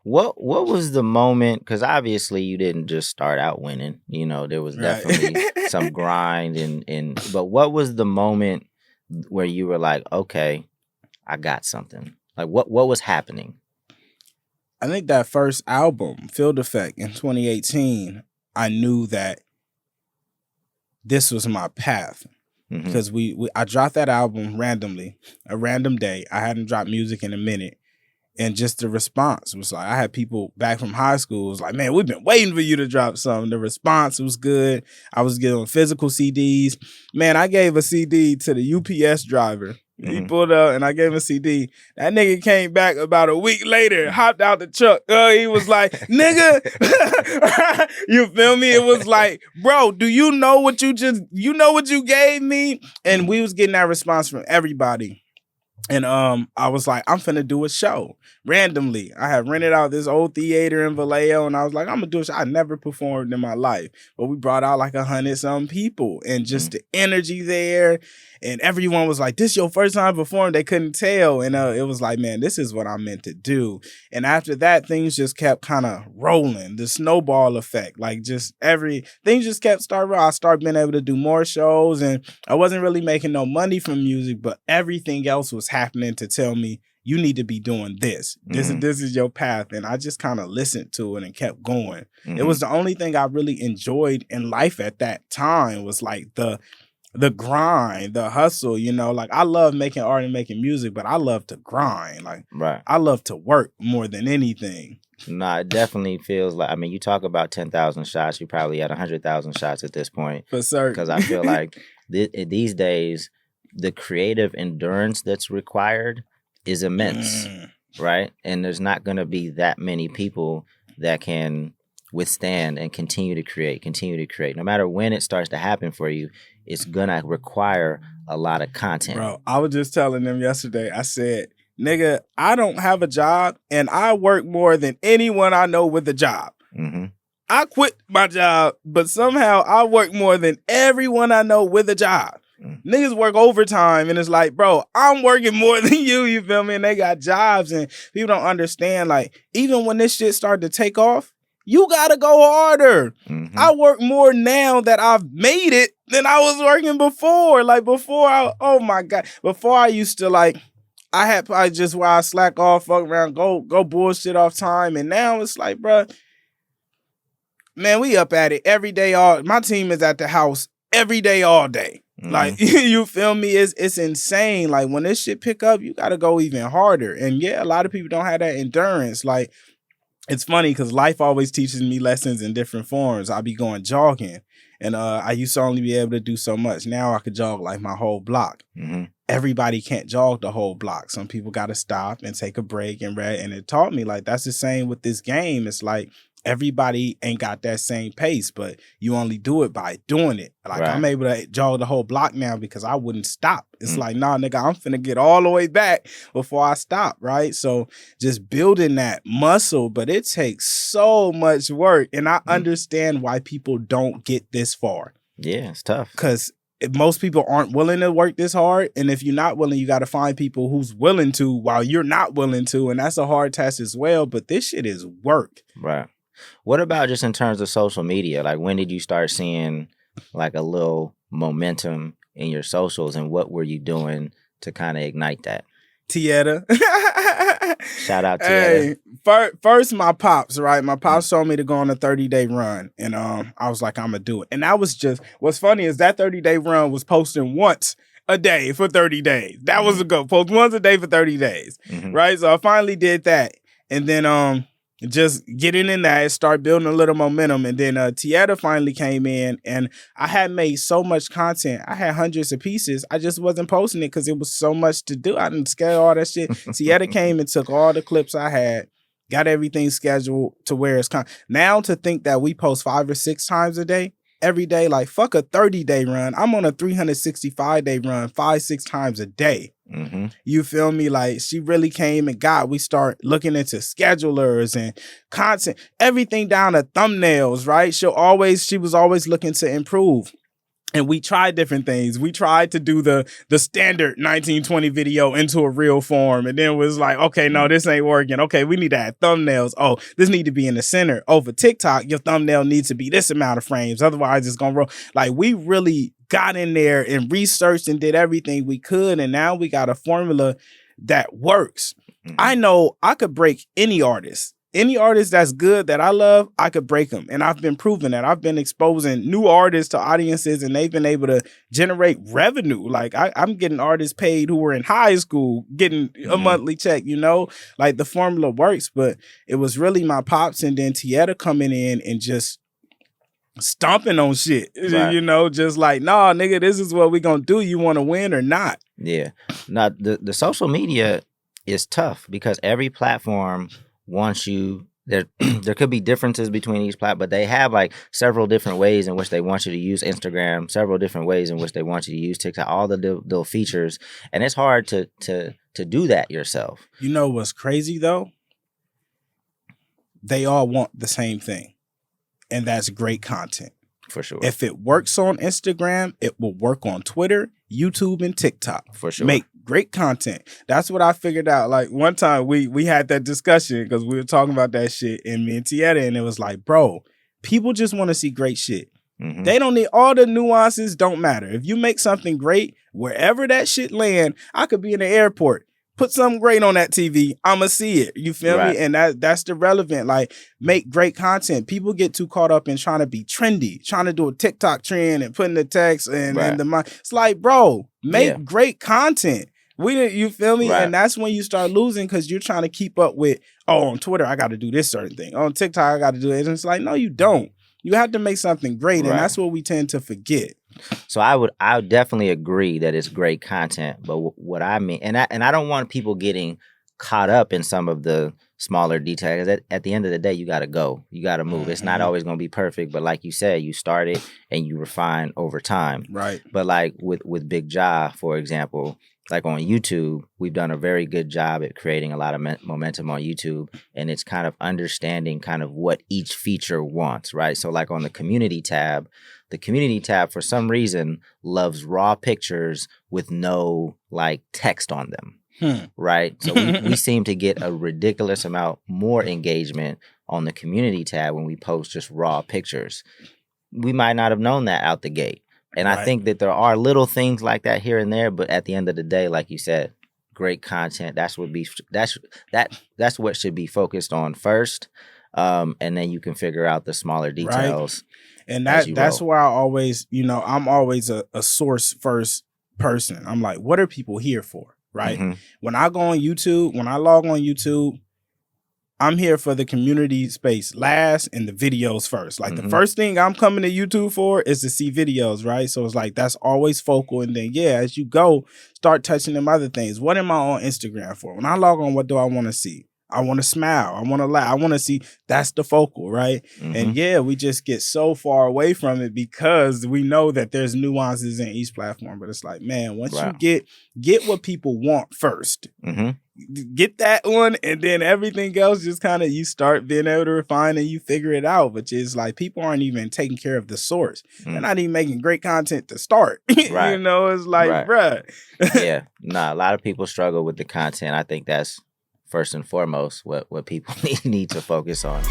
What was the moment? Because obviously you didn't just start out winning. You know, there was Right. definitely some grind and. But what was the moment where you were like, okay, I got something? Like what was happening? I think that first album, Field Effect, in 2018, I knew that this was my path. Because I dropped that album randomly, a random day. I hadn't dropped music in a minute. And just the response was like, I had people back from high school was like, man, we've been waiting for you to drop something. The response was good. I was getting physical CDs. Man, I gave a CD to the UPS driver. He pulled up and I gave him a CD. That nigga came back about a week later, hopped out the truck. He was like, nigga, you feel me? It was like, bro, do you know what you gave me? And we was getting that response from everybody. And I was like, I'm finna do a show randomly. I had rented out this old theater in Vallejo, and I was like, I'm gonna do a show. I never performed in my life, but we brought out like 100-some people, and just the energy there, and everyone was like, "This your first time performing?" They couldn't tell, and it was like, man, this is what I'm meant to do. And after that, things just kept kind of rolling. The snowball effect, like things just kept starting. I started being able to do more shows, and I wasn't really making no money from music, but everything else was happening to tell me, you need to be doing this. This is your path. And I just kind of listened to it and kept going. It was the only thing I really enjoyed in life at that time, was like the grind, the hustle, you know. Like, I love making art and making music, but I love to grind. Like, Right. I love to work more than anything. Nah, it definitely feels like, I mean, you talk about 10,000 shots, you probably had 100,000 shots at this point. For certain. Because I feel like these days, the creative endurance that's required is immense, right? And there's not going to be that many people that can withstand and continue to create. No matter when it starts to happen for you, it's going to require a lot of content. Bro, I was just telling them yesterday, I said, nigga, I don't have a job, and I work more than anyone I know with a job. I quit my job, but somehow I work more than everyone I know with a job. Niggas work overtime, and it's like, bro, I'm working more than you feel me? And they got jobs, and people don't understand, like, even when this shit started to take off, you gotta go harder. I work more now that I've made it than I was working before. Like, oh my God. Before I used to, like, I had probably just where I slack off, fuck around, go bullshit off time. And now it's like, bro, man, we up at it every day. My team is at the house every day, all day. Like, you feel me? It's insane. Like, when this shit pick up, you gotta go even harder. And yeah, a lot of people don't have that endurance. Like, it's funny because life always teaches me lessons in different forms. I'll be going jogging, and I used to only be able to do so much. Now I could jog like my whole block. Everybody can't jog the whole block. Some people got to stop and take a break and rest. And it taught me, like, that's the same with this game. It's like, everybody ain't got that same pace, but you only do it by doing it. Like, right. I'm able to jog the whole block now because I wouldn't stop. It's like, nah, nigga, I'm finna get all the way back before I stop, right? So just building that muscle, but it takes so much work. And I understand why people don't get this far. Yeah, it's tough. Because most people aren't willing to work this hard. And if you're not willing, you got to find people who's willing to while you're not willing to. And that's a hard task as well. But this shit is work. Right. What about just in terms of social media? Like, when did you start seeing like a little momentum in your socials, and what were you doing to kind of ignite that? Tieta. Shout out Tieta. Hey, first my pops, right? My pops told me to go on a 30-day run, and I was like, I'm gonna do it. And that was just, what's funny is that 30-day run was posting once a day for 30 days. That was a go. Post once a day for 30 days, right? So I finally did that, and then just getting in that, start building a little momentum. And then Tieta finally came in, and I had made so much content. I had hundreds of pieces. I just wasn't posting it because it was so much to do. I didn't schedule all that shit. Tieta came and took all the clips I had, got everything scheduled to where it's now to think that we post 5 or 6 times a day, every day, like, fuck a 30-day run. I'm on a 365-day run 5-6 times a day. You feel me? Like, she really came and we start looking into schedulers and content, everything down to thumbnails, right? She was always looking to improve. And we tried different things. We tried to do the standard 1920 video into a real form. And then it was like, okay, no, this ain't working. Okay, we need to add thumbnails. Oh, this need to be in the center. Oh, for TikTok, your thumbnail needs to be this amount of frames. Otherwise, it's going to roll. Like, we really got in there and researched and did everything we could. And now we got a formula that works. I know I could break any artist. Any artist that's good that I love, I could break them. And I've been proving that. I've been exposing new artists to audiences and they've been able to generate revenue. Like I'm getting artists paid who were in high school getting a monthly check, you know, like the formula works. But it was really my pops and then Tieta coming in and just stomping on shit, right. You know, just like, nah, nigga, this is what we gonna do. You want to win or not? Yeah. Now, the social media is tough because every platform wants you, there could be differences between each platform, but they have like several different ways in which they want you to use Instagram, several different ways in which they want you to use TikTok, all the little features. And it's hard to do that yourself. You know what's crazy though? They all want the same thing. And that's great content. For sure. If it works on Instagram, it will work on Twitter, YouTube, and TikTok. For sure. Make great content. That's what I figured out. Like one time we had that discussion because we were talking about that shit in me and Tieta, and it was like, bro, people just want to see great shit. Mm-hmm. They don't need all the nuances. Don't matter. If you make something great, wherever that shit land, I could be in the airport. Put something great on that TV. I'ma see it. You feel me? And that's the relevant. Like, make great content. People get too caught up in trying to be trendy, trying to do a TikTok trend and putting the text and the mind. It's like, bro, make great content. You feel me? And that's when you start losing because you're trying to keep up with, oh, on Twitter, I got to do this certain thing. On TikTok, I got to do it. And it's like, no, you don't. You have to make something great. And that's what we tend to forget. So I would definitely agree that it's great content, but what I mean, and I don't want people getting caught up in some of the smaller details. At the end of the day, you got to go, you got to move. It's not always going to be perfect, but like you said, you start it and you refine over time. Right. But like with Bigg Jah, for example, like on YouTube, we've done a very good job at creating a lot of momentum on YouTube, and it's kind of understanding kind of what each feature wants, right? So like on the community tab for some reason loves raw pictures with no like text on them, right? So we seem to get a ridiculous amount more engagement on the community tab when we post just raw pictures. We might not have known that out the gate. And I think that there are little things like that here and there, but at the end of the day, like you said, great content. That's what should be focused on first, and then you can figure out the smaller details. Right. And that's where I always, I'm always a source first person. I'm like, what are people here for? Right? Mm-hmm. When I log on YouTube, I'm here for the community space last and the videos first. Like the first thing I'm coming to YouTube for is to see videos, right? So it's like that's always focal. And then, as you go, start touching them other things. What am I on Instagram for? When I log on, what do I want to see? I want to smile. I want to laugh. I want to see. That's the focal, right? Mm-hmm. And we just get so far away from it because we know that there's nuances in each platform. But it's like, man, once you get what people want first, get that one, and then everything else just kind of you start being able to refine and you figure it out. But it's like people aren't even taking care of the source. They're not even making great content to start. Right. It's like, bruh. A lot of people struggle with the content. I think that's first and foremost what people need to focus on.